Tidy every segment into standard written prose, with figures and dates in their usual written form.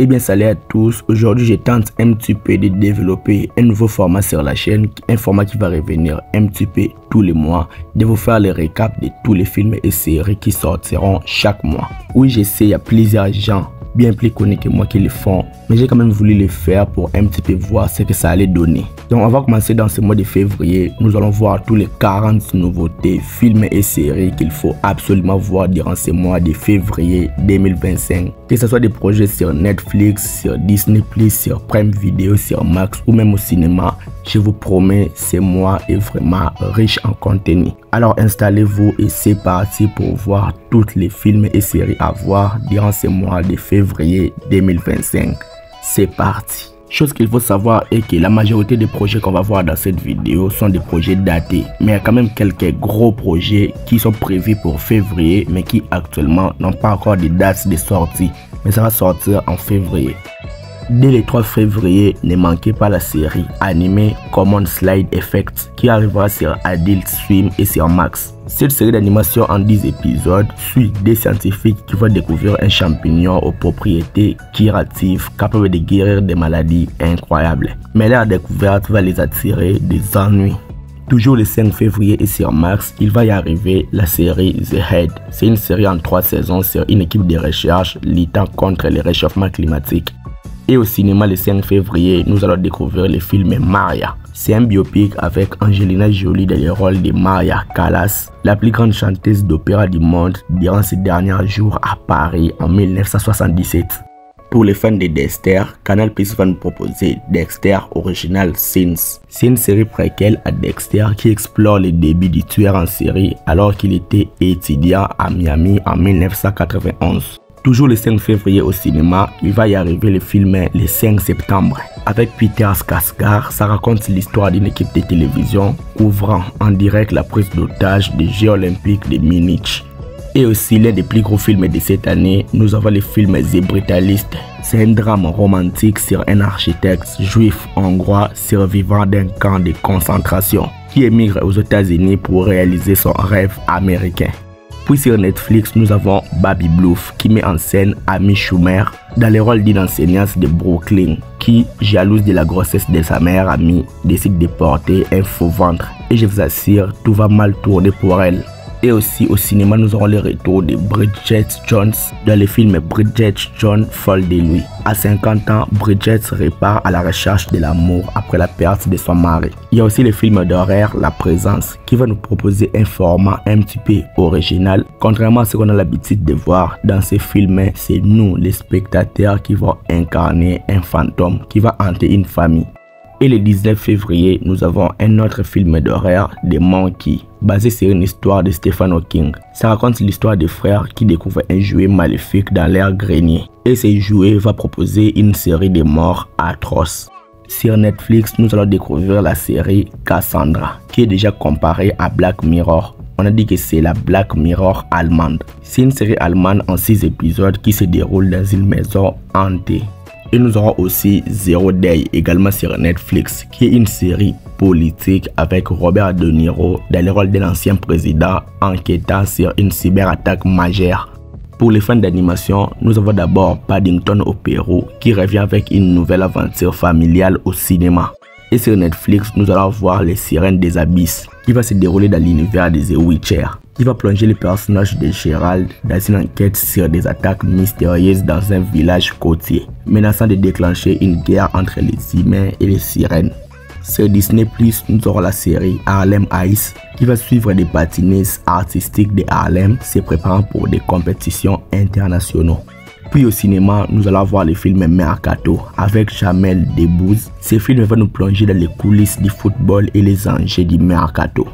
Eh bien salut à tous, aujourd'hui je tente un petit peu de développer un nouveau format sur la chaîne, un format qui va revenir un petit peu tous les mois, de vous faire le récap de tous les films et séries qui sortiront chaque mois. Oui je sais, il y a plusieurs gens bien plus connus que moi qui le font, mais j'ai quand même voulu le faire pour un petit peu voir ce que ça allait donner. Donc on va commencer dans ce mois de février, nous allons voir tous les 40 nouveautés, films et séries qu'il faut absolument voir durant ce mois de février 2025. Que ce soit des projets sur Netflix, sur Disney+, sur Prime Video, sur Max ou même au cinéma, je vous promets, ce mois est vraiment riche en contenu. Alors installez-vous et c'est parti pour voir tous les films et séries à voir durant ce mois de février 2025. C'est parti. Chose qu'il faut savoir est que la majorité des projets qu'on va voir dans cette vidéo sont des projets datés. Mais il y a quand même quelques gros projets qui sont prévus pour février mais qui actuellement n'ont pas encore de dates de sortie. Mais ça va sortir en février. Dès le 3 février, ne manquez pas la série animée Common Slide Effect qui arrivera sur Adult Swim et sur Max. Cette série d'animation en 10 épisodes suit des scientifiques qui vont découvrir un champignon aux propriétés curatives capable de guérir des maladies incroyables. Mais leur découverte va les attirer des ennuis. Toujours le 5 février et sur Max, il va y arriver la série The Head. C'est une série en 3 saisons sur une équipe de recherche luttant contre le réchauffement climatique. Et au cinéma le 5 février, nous allons découvrir le film Maria. C'est un biopic avec Angelina Jolie dans le rôle de Maria Callas, la plus grande chanteuse d'opéra du monde durant ses derniers jours à Paris en 1977. Pour les fans de Dexter, Canal+ va nous proposer Dexter Original Sins. C'est une série préquelle à Dexter qui explore les débuts du tueur en série alors qu'il était étudiant à Miami en 1991. Toujours le 5 février au cinéma, il va y arriver le film le 5 septembre. Avec Peter Skarsgård, ça raconte l'histoire d'une équipe de télévision couvrant en direct la prise d'otage des Jeux Olympiques de Munich. Et aussi l'un des plus gros films de cette année, nous avons le film The Brutalist. C'est un drame romantique sur un architecte juif hongrois survivant d'un camp de concentration qui émigre aux États-Unis pour réaliser son rêve américain. Puis sur Netflix, nous avons Baby Bluff qui met en scène Amy Schumer dans le rôle d'une enseignante de Brooklyn qui, jalouse de la grossesse de sa meilleure amie, décide de porter un faux ventre. Et je vous assure, tout va mal tourner pour elle. Et aussi au cinéma, nous aurons le retour de Bridget Jones dans le film Bridget Jones folle de lui. À 50 ans, Bridget repart à la recherche de l'amour après la perte de son mari. Il y a aussi le film d'horreur La Présence qui va nous proposer un format un petit peu original. Contrairement à ce qu'on a l'habitude de voir dans ces films, c'est nous les spectateurs qui vont incarner un fantôme qui va hanter une famille. Et le 19 février, nous avons un autre film d'horreur, The Monkey, basé sur une histoire de Stephen Hawking. Ça raconte l'histoire des frères qui découvrent un jouet maléfique dans leur grenier. Et ce jouet va proposer une série de morts atroces. Sur Netflix, nous allons découvrir la série Cassandra, qui est déjà comparée à Black Mirror. On a dit que c'est la Black Mirror allemande. C'est une série allemande en 6 épisodes qui se déroule dans une maison hantée. Et nous aurons aussi Zero Day également sur Netflix qui est une série politique avec Robert De Niro dans le rôle de l'ancien président enquêtant sur une cyberattaque majeure. Pour les fans d'animation, nous avons d'abord Paddington au Pérou qui revient avec une nouvelle aventure familiale au cinéma. Et sur Netflix, nous allons voir Les Sirènes des Abysses qui va se dérouler dans l'univers de The Witcher, qui va plonger le personnage de Geralt dans une enquête sur des attaques mystérieuses dans un village côtier, menaçant de déclencher une guerre entre les humains et les sirènes. Sur Disney+, nous aurons la série Harlem Ice qui va suivre des patineuses artistiques de Harlem se préparant pour des compétitions internationales. Puis au cinéma, nous allons voir le film Mercato avec Jamel Debbouze. Ce film va nous plonger dans les coulisses du football et les enjeux du Mercato.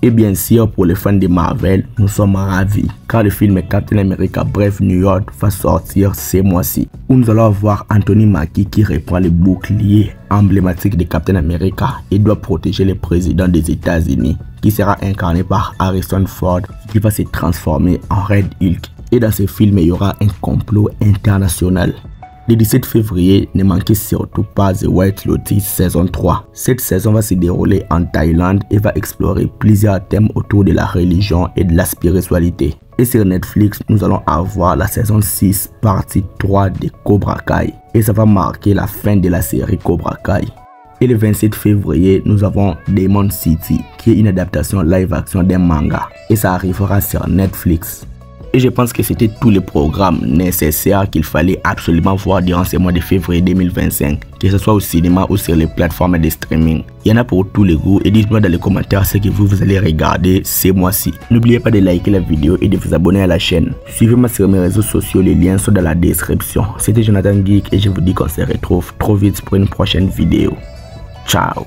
Et bien sûr, pour les fans de Marvel, nous sommes ravis car le film Captain America Brave New York va sortir ce mois-ci, où nous allons voir Anthony Mackie qui reprend le bouclier emblématique de Captain America et doit protéger le président des États-Unis, qui sera incarné par Harrison Ford, qui va se transformer en Red Hulk. Et dans ce film, il y aura un complot international. Le 17 février, ne manquez surtout pas The White Lotus saison 3. Cette saison va se dérouler en Thaïlande et va explorer plusieurs thèmes autour de la religion et de la spiritualité. Et sur Netflix, nous allons avoir la saison 6, partie 3 de Cobra Kai. Et ça va marquer la fin de la série Cobra Kai. Et le 27 février, nous avons Demon City, qui est une adaptation live action d'un manga. Et ça arrivera sur Netflix. Et je pense que c'était tous les programmes nécessaires qu'il fallait absolument voir durant ce mois de février 2025, que ce soit au cinéma ou sur les plateformes de streaming. Il y en a pour tous les goûts et dites-moi dans les commentaires ce que vous allez regarder ce mois-ci. N'oubliez pas de liker la vidéo et de vous abonner à la chaîne. Suivez-moi sur mes réseaux sociaux, les liens sont dans la description. C'était Jonathan Geek et je vous dis qu'on se retrouve trop vite pour une prochaine vidéo. Ciao.